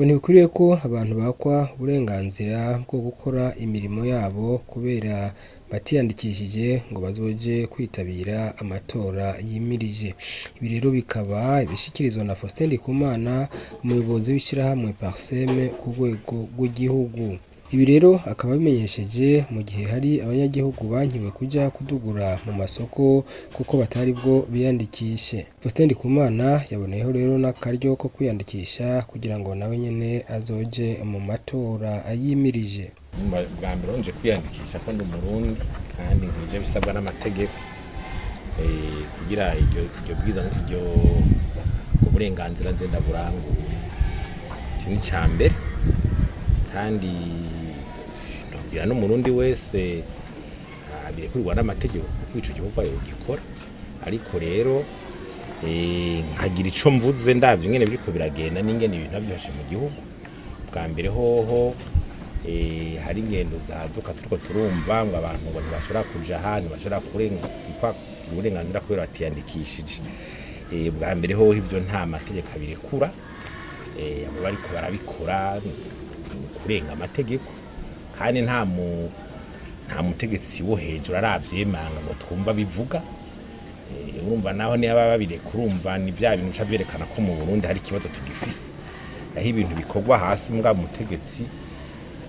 ngo ntibikwiriye ko abantu bakwa uburenganzira bwo gukora imirimo yabo kubera batiyandikishije ngo bazoje kwitabira amatora yimirije. Ibi rero bikaba bishikirizwa na Faustin Ndikumana, umuyobozi w'ishirahamwe Parseme ku rwego rw'igihugu. Ibi rero akaba bimenyesheje mu gihe hari abanyagihugu bankiwe kuja kudugura mu masoko kuko batari bwo biyandikishe. Faustin Ndikumana yaboneyeho rero n'akaryo ko kwiyandikisha kugira ngo nawe nyene azoje mu matora ayimirije. Bwa mbere nje kwiyandikisha ko ndi umurundi kandi ngije bisabwa n'amategeko kugira iryo bwiza iryo uburenganzira nze ndaburangura. Iki ni cyambere kandi nobwira n'umurundi wese abirekurwa n'amategeko kuko ico gikorwa yogikora, ariko rero nkagira ico mvuze ndavye ingene biriko biragenda n'ingene ibintu byashe mu gihugu. Bwa mbere hoho hari ingendo zaduka turiko turumva ngo abantu ngo ntibashobora kuja ahantu bashobora kurenga uburenganzira kubera batiyandikishije. Bwa mbere hoho ivyo nta mategeko abirekura, abo bariko barabikora kurenga amategeko kandi nta mutegetsi wo hejuru aravyemanga ngo twumva bivuga. Urumva naho niba babirekura urumva ni bya bintu bica byerekana ko mu Burundi hari ikibazo tugifise, aho ibintu bikorwa hasi mbwa mutegetsi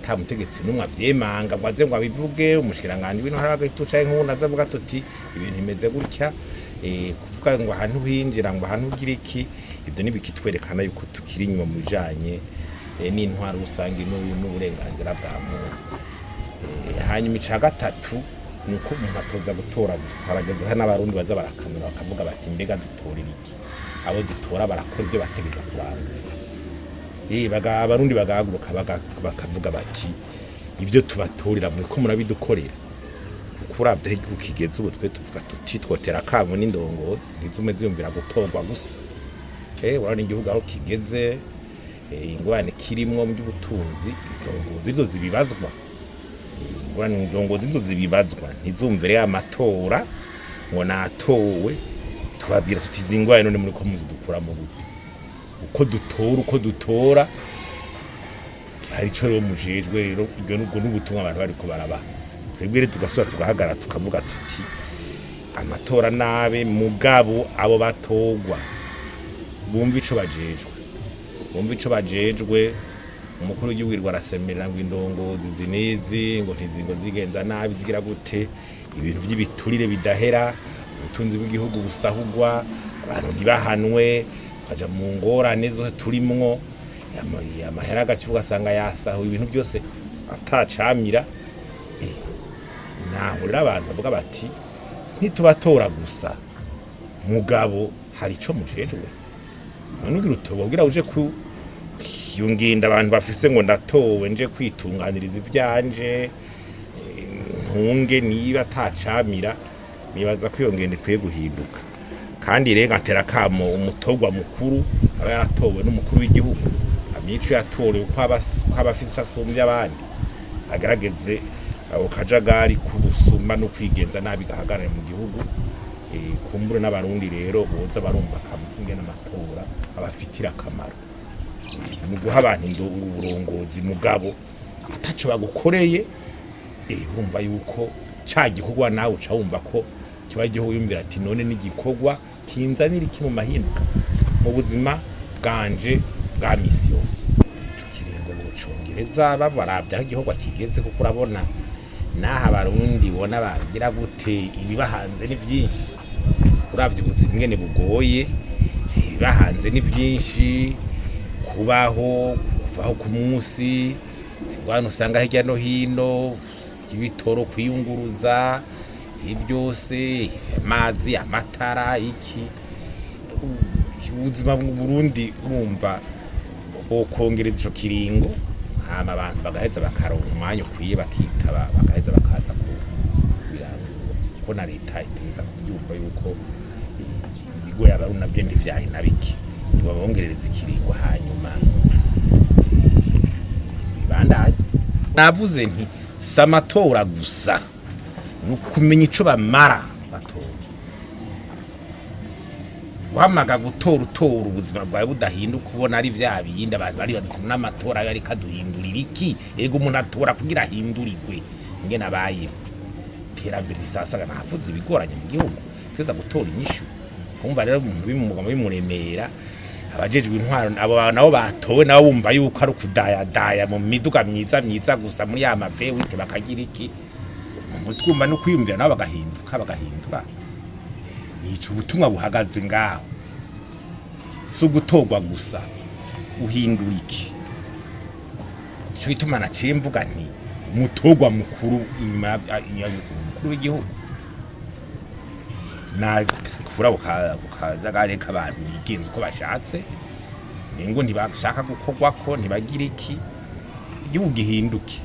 ta mutegetsi numwe avyemanga ngo aze ngo abivuge. Umushikiranganje w'intwaro agatuca nk'ubu azavuga tuti ibintu imeze gutya, kuvuga ngo ahantu hinjira ngo ahantu ugira iki, ibyo nibikitwerekana yuko tukiri inyuma mu bijanye n'intwaro rusange n'uburenganzira bwa muntu. Hanyuma ica gatatu nuko umuntu atoza gutora gusa, harageze n'abarundi baza barakanura bakavuga bati mbega dutorera iki, abo dutora barakora ibyo bategeza kuranga. Abarundi bagahaguruka bakavuga bati ibyo tubatorera muri ko murabidukorera. Kuko uravye igihugu kigeze ubu twe tuvuga tuti twotera kamo n'indongozi ntizume ziyumvira gutorwa gusa. Urabona igihugu aho kigeze, ingwane kirimwo mu by'ubutunzi, indongozi zo zibibazwa. Ingwane indongozi zo zibibazwa ntizumvire amatora ngo natowe tubabwira tuti zingwane none muri ko muzidukura mu buto. Uko dutora hari ico rero mujejwe rero ibyo nubwo n'ubutumwa abantu bariko barabaha. Twebwe rero tugasubira tugahagarara tukavuga tuti amatora nabe mugabo abo batogwa bumva ico bajejwe. Umukuru w'igihugu arasemerera ngo indongozi zinezi ngo ntizingo zigenza nabi zigira gute, ibintu by'ibiturire bidahera, ubutunzi bw'igihugu busahugwa, abantu ntibahanwe, kaja mu ngorane zo turimwo, amahera agacu ugasanga yasaho ibintu byose atacamira. Naho rero abantu bavuga bati ntitubatora gusa mugabo hari ico mujejwe. None ugira utoba ugira uje ku yunginda abantu bafise ngo ndatowe nje kwitunganiriza ivyanje ntunge niba atacamira, nibaza ko iyo ngende kwiye guhinduka. Kandi rero ngatera kamo umutogwa mukuru aba yaratowe n'umukuru w'igihugu, amico yatorewe uko abafise asumbye abandi, agarageze abo kajagari kubusuma no kwigenza nabi gahagarare mu gihugu. Kumbure n'abarundi rero boza barumva kamwe n'amatora abafitira akamaro mu guha abantu uburongozi mugabo ataco bagukoreye. Urumva yuko ca gikorwa nawe uca wumva ko kiba gihugu yumvira ati none n'igikorwa kinzanira iki mu mahinduka mu buzima bwanje bwa misi yose. Ico kiringo mu Congereza baravye aho igikorwa kigeze, kuko urabona naha abarundi bona bagira gute ibibahanze ni vyinshi. Uravye ubuzima ingene bugoye, ibibahanze ni vyinshi, kubaho ku munsi singwana usanga hirya no hino, ibitoro kwiyunguruza, ibyose amazi, amatara, iki ubuzima mu Burundi urumva bokongereza ico kiringo, hama abantu bagaheza bakaronka umwanya ukwiye bakitaba bagaheza bakaza ko na leta iteza kubyumva yuko ibigo y'abarundi nabyo ndivyaye nabiki nibo bongerereza ikiringo hanyuma bibandanye. Navuze nti samatora gusa nukumenya ico bamara batora. wamaga gutora ubuzima bwawe budahinduka ubona ari vya bindi abantu bari badutuma n'amatora yari kaduhindurira iki ego umuntu atora kugira ahindurirwe ngene abaye terambere risasaga navuze ibigoranye mu gihugu tweza gutora inyishu kumva rero umuntu bimugama bimuremera abajejwe intwaro abo nabo batowe nabo bumva yuko ari kudaya mu miduga myiza gusa muri ya mave wite bakagira iki mu twumva no kwiyumvira nabo bagahindura nico ubutumwa buhagaze ngaho so gutorwa gusa uhindura iki cyo gituma naciye mvuga nti umutorwa mukuru inyuma y'abayobozi mukuru w'igihugu na kura bukazagareka abantu bigenza uko bashatse ngo ntibashaka gukorwa ko ntibagira iki igihugu gihinduke